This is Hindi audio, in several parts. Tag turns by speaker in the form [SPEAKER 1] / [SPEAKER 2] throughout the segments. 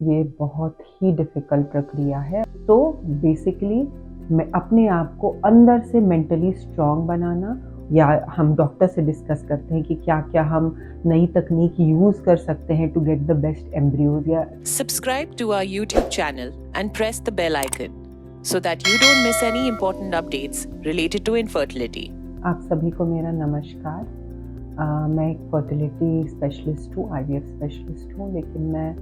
[SPEAKER 1] ये बहुत ही डिफ़िकल्ट प्रक्रिया है। तो बेसिकली मैं अपने आप को अंदर से मेंटली स्ट्रॉन्ग बनाना, या हम डॉक्टर से डिस्कस करते हैं कि क्या-क्या हम नई तकनीक यूज़ कर सकते हैं to get the best embryos. या
[SPEAKER 2] Subscribe to our YouTube channel and press the bell icon so that you don't miss any important updates related to infertility.
[SPEAKER 1] आप सभी को मेरा नमस्कार। मैं एक फर्टिलिटी स्पेशलिस्ट हूँ, आईवीएफ स्पेशलिस्ट हूँ, लेकिन मैं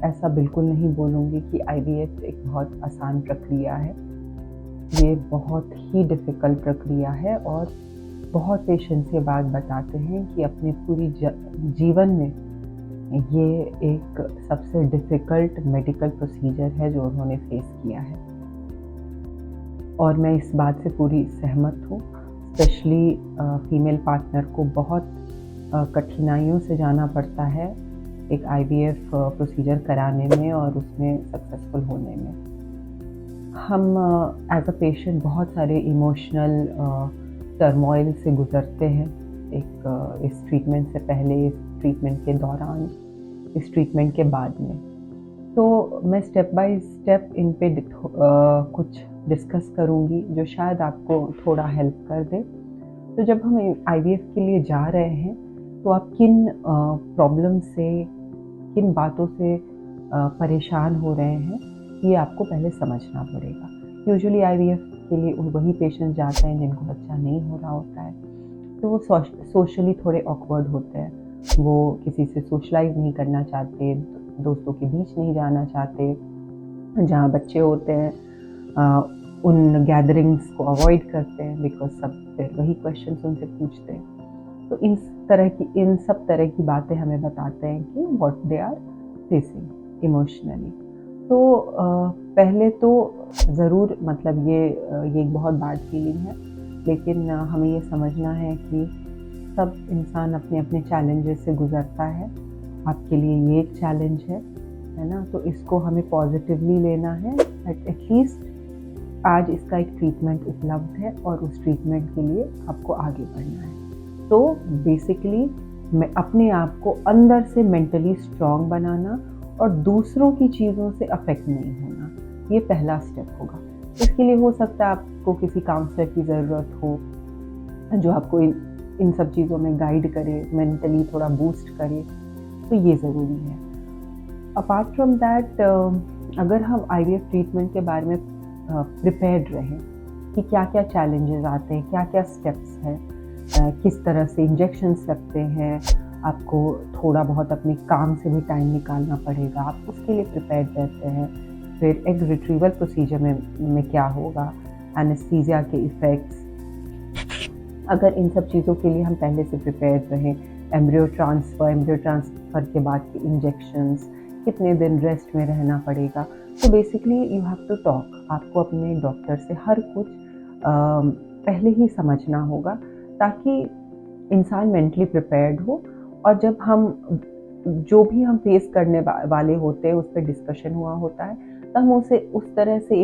[SPEAKER 1] ऐसा बिल्कुल नहीं बोलूँगी कि आईवीएफ एक बहुत आसान प्रक्रिया है। ये बहुत ही डिफ़िकल्ट प्रक्रिया है और बहुत पेशेंस के बाद बताते हैं कि अपने पूरी जीवन में ये एक सबसे डिफ़िकल्ट मेडिकल प्रोसीजर है जो उन्होंने फेस किया है। और मैं इस बात से पूरी सहमत हूँ। स्पेशली फीमेल पार्टनर को बहुत कठिनाइयों से जाना पड़ता है एक आईवीएफ प्रोसीजर कराने में और उसमें सक्सेसफुल होने में। हम एज अ पेशेंट बहुत सारे इमोशनल टर्मोइल से गुज़रते हैं, इस ट्रीटमेंट से पहले, इस ट्रीटमेंट के दौरान, इस ट्रीटमेंट के बाद में। तो मैं स्टेप बाय स्टेप इन पे कुछ डिस्कस करूँगी जो शायद आपको थोड़ा हेल्प कर दे। तो जब हम आईवीएफ के लिए जा रहे हैं तो आप किन प्रॉब्लम से, किन बातों से परेशान हो रहे हैं, ये आपको पहले समझना पड़ेगा। यूजुअली आईवीएफ के लिए वही पेशेंट जाते हैं जिनको बच्चा नहीं हो रहा होता है, तो वो सोशली थोड़े ऑकवर्ड होते हैं। वो किसी से सोशलाइज नहीं करना चाहते, दोस्तों के बीच नहीं जाना चाहते, जहाँ बच्चे होते हैं उन गैदरिंग्स को अवॉइड करते हैं, बिकॉज सब फिर वही क्वेश्चंस उनसे पूछते हैं। तो इन सब तरह की बातें हमें बताते हैं कि what they are facing emotionally. तो पहले तो ज़रूर मतलब ये एक बहुत बैड फीलिंग है, लेकिन हमें ये समझना है कि सब इंसान अपने अपने चैलेंजेस से गुज़रता है। आपके लिए ये एक चैलेंज है ना? तो इसको हमें पॉजिटिवली लेना है। एटलीस्ट आज इसका एक ट्रीटमेंट उपलब्ध है और उस ट्रीटमेंट के लिए आपको आगे बढ़ना है। तो बेसिकली मैं अपने आप को अंदर से मेंटली स्ट्रॉन्ग बनाना और दूसरों की चीज़ों से अफेक्ट नहीं होना, ये पहला स्टेप होगा। इसके लिए हो सकता है आपको किसी काउंसलर की ज़रूरत हो जो आपको इन सब चीज़ों में गाइड करे, मेंटली थोड़ा बूस्ट करे, तो ये ज़रूरी है। अपार्ट फ्रॉम दैट, अगर हम आईवीएफ ट्रीटमेंट के बारे में प्रिपेयर्ड रहें कि क्या क्या चैलेंजेस आते हैं, क्या क्या स्टेप्स हैं, किस तरह से इंजेक्शंस लगते हैं, आपको थोड़ा बहुत अपने काम से भी टाइम निकालना पड़ेगा, आप उसके लिए प्रिपेयर्ड रहते हैं। फिर एग रिट्रीवल प्रोसीजर में क्या होगा, एनेस्थीसिया के इफ़ेक्ट्स, अगर इन सब चीज़ों के लिए हम पहले से प्रिपेयर्ड रहें, एम्ब्रियो ट्रांसफ़र के बाद के इंजेक्शंस, कितने दिन रेस्ट में रहना पड़ेगा। तो basically you have to talk, आपको अपने डॉक्टर से हर कुछ पहले ही समझना होगा ताकि इंसान मेंटली प्रिपेयर्ड हो। और जब हम जो भी हम फेस करने वाले होते हैं उस पर डिस्कशन हुआ होता है, तो हम उसे उस तरह से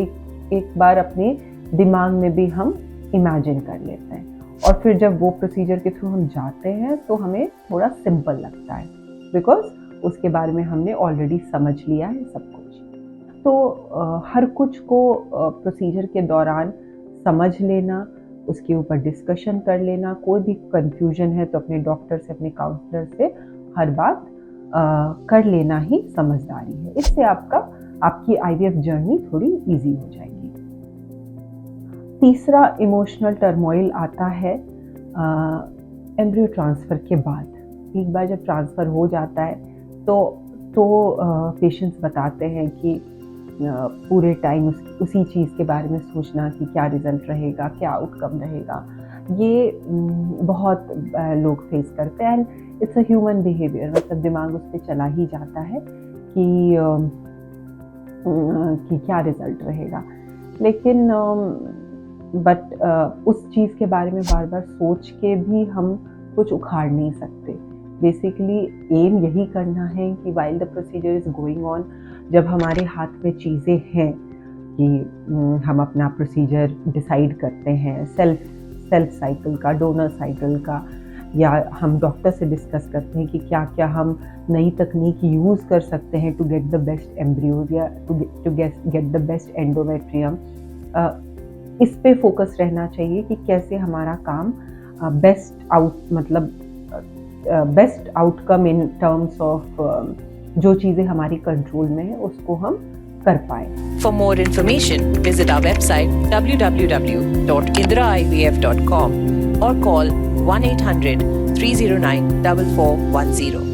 [SPEAKER 1] एक बार अपने दिमाग में भी हम इमेजिन कर लेते हैं, और फिर जब वो प्रोसीजर के थ्रू हम जाते हैं तो हमें थोड़ा सिंपल लगता है, बिकॉज उसके बारे में हमने ऑलरेडी समझ लिया है सब कुछ। तो हर कुछ को प्रोसीजर के दौरान समझ लेना, उसके ऊपर डिस्कशन कर लेना, कोई भी कंफ्यूजन है तो अपने डॉक्टर से, अपने काउंसलर से हर बात कर लेना ही समझदारी है। इससे आपकी आईवीएफ जर्नी थोड़ी इजी हो जाएगी। तीसरा इमोशनल टर्मोइल आता है एम्ब्रियो ट्रांसफ़र के बाद। एक बार जब ट्रांसफ़र हो जाता है तो पेशेंट्स बताते हैं कि पूरे टाइम उसी चीज़ के बारे में सोचना कि क्या रिज़ल्ट रहेगा, क्या आउटकम रहेगा, ये बहुत लोग फेस करते हैं। And it's a human behaviour, मतलब दिमाग उस पर चला ही जाता है कि क्या रिज़ल्ट रहेगा। लेकिन उस चीज़ के बारे में बार बार सोच के भी हम कुछ उखाड़ नहीं सकते। बेसिकली एम यही करना है कि while the procedure is going on, जब हमारे हाथ में चीज़ें हैं कि हम अपना प्रोसीजर डिसाइड करते हैं, सेल्फ साइकिल का, डोनर साइकिल का, या हम डॉक्टर से डिस्कस करते हैं कि क्या क्या हम नई तकनीक यूज़ कर सकते हैं to get the best embryos या to get the best endometrium. इस पे फोकस रहना चाहिए कि कैसे हमारा काम best outcome in terms of जो चीज़ें हमारी कंट्रोल में है उसको हम कर पाए।
[SPEAKER 2] For more information, visit our website www.indraivf.com or call 1-800-309-4410.